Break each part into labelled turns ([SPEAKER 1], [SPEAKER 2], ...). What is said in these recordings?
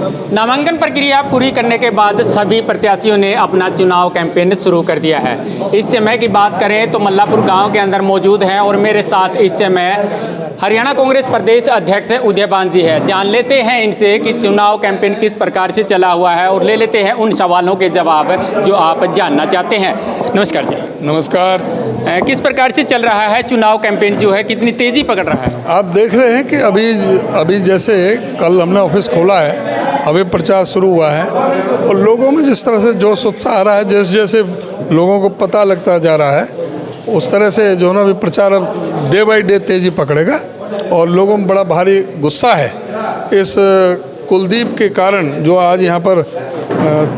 [SPEAKER 1] नामांकन प्रक्रिया पूरी करने के बाद सभी प्रत्याशियों ने अपना चुनाव कैंपेन शुरू कर दिया है। इस समय की बात करें तो मल्लापुर गांव के अंदर मौजूद हैं और मेरे साथ इस समय हरियाणा कांग्रेस प्रदेश अध्यक्ष उदयभान जी है। जान लेते हैं इनसे कि चुनाव कैंपेन किस प्रकार से चला हुआ है और ले लेते हैं उन सवालों के जवाब जो आप जानना चाहते हैं। नमस्कार जी।
[SPEAKER 2] नमस्कार।
[SPEAKER 1] किस प्रकार से चल रहा है चुनाव कैंपेन, जो है कितनी तेज़ी पकड़ रहा है?
[SPEAKER 2] आप देख रहे हैं कि अभी जैसे कल हमने ऑफिस खोला है, अभी प्रचार शुरू हुआ है और लोगों में जिस तरह से जोश उत्साह आ रहा है, जैसे जैसे लोगों को पता लगता जा रहा है उस तरह से जो है ना अभी प्रचार अब डे बाई डे तेज़ी पकड़ेगा और लोगों में बड़ा भारी गुस्सा है इस कुलदीप के कारण जो आज यहाँ पर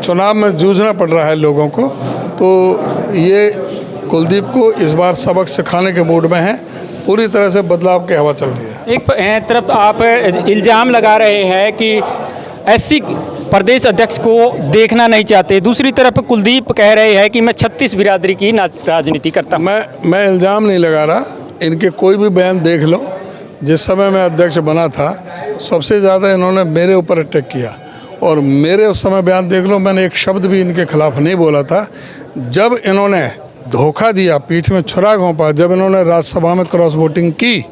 [SPEAKER 2] चुनाव में जूझना पड़ रहा है लोगों को। तो ये कुलदीप को इस बार सबक सिखाने के मूड में है, पूरी तरह से बदलाव की हवा चल रही है।
[SPEAKER 1] एक तरफ आप इल्ज़ाम लगा रहे हैं कि एससी प्रदेश अध्यक्ष को देखना नहीं चाहते, दूसरी तरफ कुलदीप कह रहे हैं कि मैं 36 बिरादरी की राजनीति करता हूं।
[SPEAKER 2] मैं इल्ज़ाम नहीं लगा रहा, इनके कोई भी बयान देख लो। जिस समय मैं अध्यक्ष बना था सबसे ज़्यादा इन्होंने मेरे ऊपर अटैक किया और मेरे उस समय बयान देख लो, मैंने एक शब्द भी इनके खिलाफ नहीं बोला था। जब इन्होंने धोखा दिया, पीठ में छुरा घोंपा, जब इन्होंने राज्यसभा में क्रॉस वोटिंग की,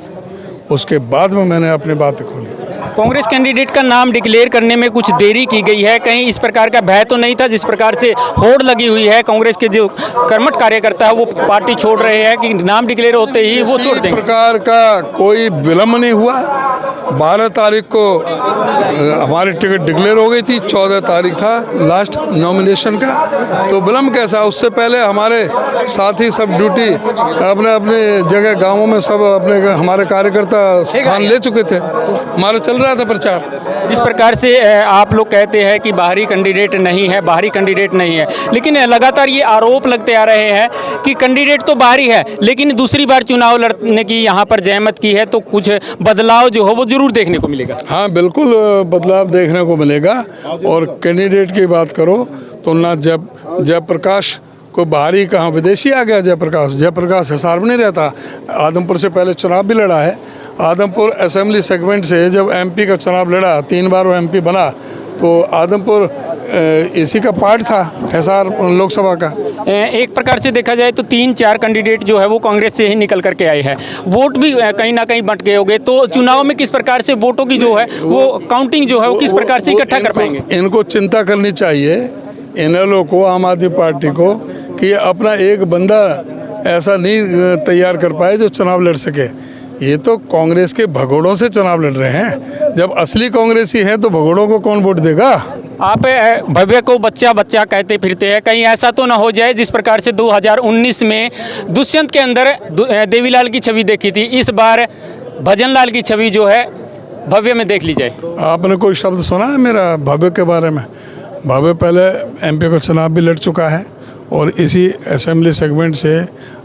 [SPEAKER 2] उसके बाद में मैंने अपनी बात खोली।
[SPEAKER 1] कांग्रेस कैंडिडेट का नाम डिक्लेयर करने में कुछ देरी की गई है, कहीं इस प्रकार का भय तो नहीं था जिस प्रकार से होड़ लगी हुई है? कांग्रेस के जो कर्मठ कार्यकर्ता है वो पार्टी छोड़ रहे हैं कि नाम डिक्लेयर होते ही वो छोड़ देंगे।
[SPEAKER 2] इस प्रकार का कोई विलम्ब नहीं हुआ। 12 तारीख को हमारी टिकट डिक्लेयर हो गई थी, 14 तारीख था लास्ट नॉमिनेशन का, तो विलम्ब कैसा? उससे पहले हमारे साथी सब ड्यूटी अपने अपने जगह गाँवों में सब अपने हमारे कार्यकर्ता स्थान ले चुके थे, हमारा चल रहा था प्रचार।
[SPEAKER 1] जिस प्रकार से आप लोग कहते हैं कि बाहरी कैंडिडेट नहीं है, लेकिन लगातार ये आरोप लगते आ रहे हैं कि कैंडिडेट तो बाहरी है लेकिन दूसरी बार चुनाव लड़ने की यहाँ पर जहमत की है, तो कुछ बदलाव जो हो वो जरूर देखने को मिलेगा।
[SPEAKER 2] हाँ बिल्कुल बदलाव देखने को मिलेगा। और कैंडिडेट की बात करो तो ना जयप्रकाश को बाहरी कहाँ विदेशी आ गया। जयप्रकाश हिसार में नहीं रहता, आदमपुर से पहले चुनाव भी लड़ा है। आदमपुर असेंबली सेगमेंट से जब एमपी का चुनाव लड़ा, 3 बार वो एमपी बना, तो आदमपुर इसी का पार्ट था हिसार लोकसभा का।
[SPEAKER 1] एक प्रकार से देखा जाए तो 3-4 कैंडिडेट जो है वो कांग्रेस से ही निकल करके आए हैं, वोट भी कहीं ना कहीं बंट गए होंगे, तो चुनाव में किस प्रकार से वोटों की जो है वो काउंटिंग जो है वो किस प्रकार से इकट्ठा कर पाएंगे?
[SPEAKER 2] इनको चिंता करनी चाहिए, इनेलो को, आम आदमी पार्टी को, कि अपना एक बंदा ऐसा नहीं तैयार कर पाए जो चुनाव लड़ सके। ये तो कांग्रेस के भगोड़ों से चुनाव लड़ रहे हैं। जब असली कांग्रेसी हैं तो भगोड़ों को कौन वोट देगा?
[SPEAKER 1] आप भव्य को बच्चा कहते फिरते हैं, कहीं ऐसा तो ना हो जाए जिस प्रकार से 2019 में दुष्यंत के अंदर देवीलाल की छवि देखी थी, इस बार भजनलाल की छवि जो है भव्य में देख ली जाए।
[SPEAKER 2] आपने कोई शब्द सुना है मेरा भव्य के बारे में? भव्य पहले एमपी का चुनाव भी लड़ चुका है और इसी असेंबली सेगमेंट से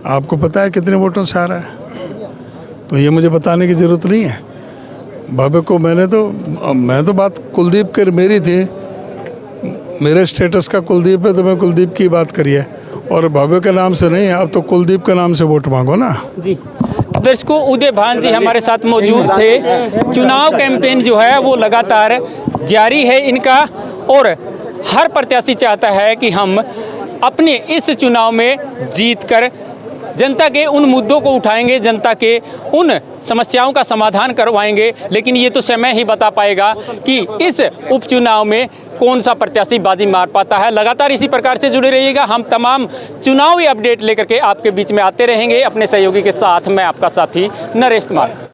[SPEAKER 2] आपको पता है कितने वोटों से आ रहा है, तो ये मुझे बताने की ज़रूरत नहीं है। भव्य को मैं तो बात कुलदीप की मेरी थी, मेरे स्टेटस का कुलदीप है तो मैं कुलदीप की बात करिए और भव्य के नाम से नहीं, अब तो कुलदीप के नाम से वोट मांगो ना
[SPEAKER 1] जी। दर्शकों, उदयभान जी हमारे साथ मौजूद थे। चुनाव कैंपेन जो है वो लगातार जारी है इनका और हर प्रत्याशी चाहता है कि हम अपने इस चुनाव में जीतकर जनता के उन मुद्दों को उठाएंगे, जनता के उन समस्याओं का समाधान करवाएंगे। लेकिन ये तो समय ही बता पाएगा कि इस उपचुनाव में कौन सा प्रत्याशी बाजी मार पाता है। लगातार इसी प्रकार से जुड़े रहिएगा, हम तमाम चुनावी अपडेट लेकर के आपके बीच में आते रहेंगे अपने सहयोगी के साथ। मैं आपका साथी नरेश कुमार।